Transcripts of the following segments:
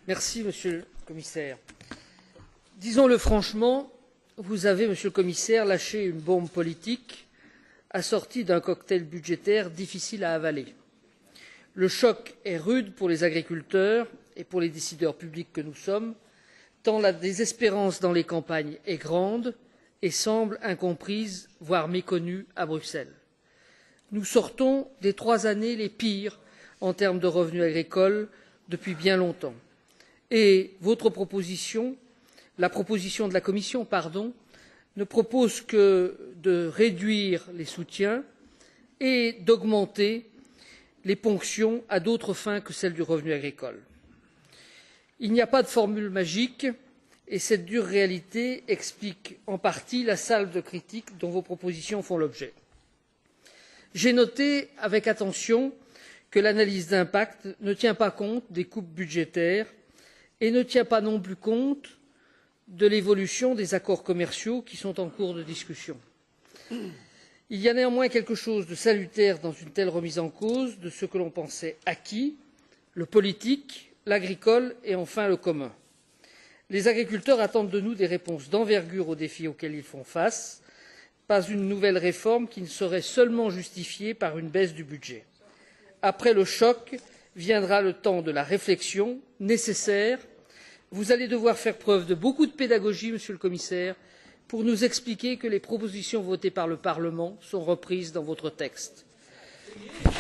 Merci, Monsieur le Commissaire. Disons-le franchement, vous avez, Monsieur le Commissaire, lâché une bombe politique assortie d'un cocktail budgétaire difficile à avaler. Le choc est rude pour les agriculteurs et pour les décideurs publics que nous sommes, tant la désespérance dans les campagnes est grande et semble incomprise, voire méconnue à Bruxelles. Nous sortons des 3 années les pires en termes de revenus agricoles depuis bien longtemps. Et votre proposition, la proposition de la Commission, ne propose que de réduire les soutiens et d'augmenter les ponctions à d'autres fins que celles du revenu agricole. Il n'y a pas de formule magique et cette dure réalité explique en partie la salve de critiques dont vos propositions font l'objet. J'ai noté avec attention que l'analyse d'impact ne tient pas compte des coupes budgétaires et ne tient pas non plus compte de l'évolution des accords commerciaux qui sont en cours de discussion. Il y a néanmoins quelque chose de salutaire dans une telle remise en cause de ce que l'on pensait acquis, le politique, l'agricole et enfin le commun. Les agriculteurs attendent de nous des réponses d'envergure aux défis auxquels ils font face, pas une nouvelle réforme qui ne serait seulement justifiée par une baisse du budget. Après le choc viendra le temps de la réflexion nécessaire. Vous allez devoir faire preuve de beaucoup de pédagogie, Monsieur le Commissaire, pour nous expliquer que les propositions votées par le Parlement sont reprises dans votre texte.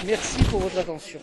Merci pour votre attention.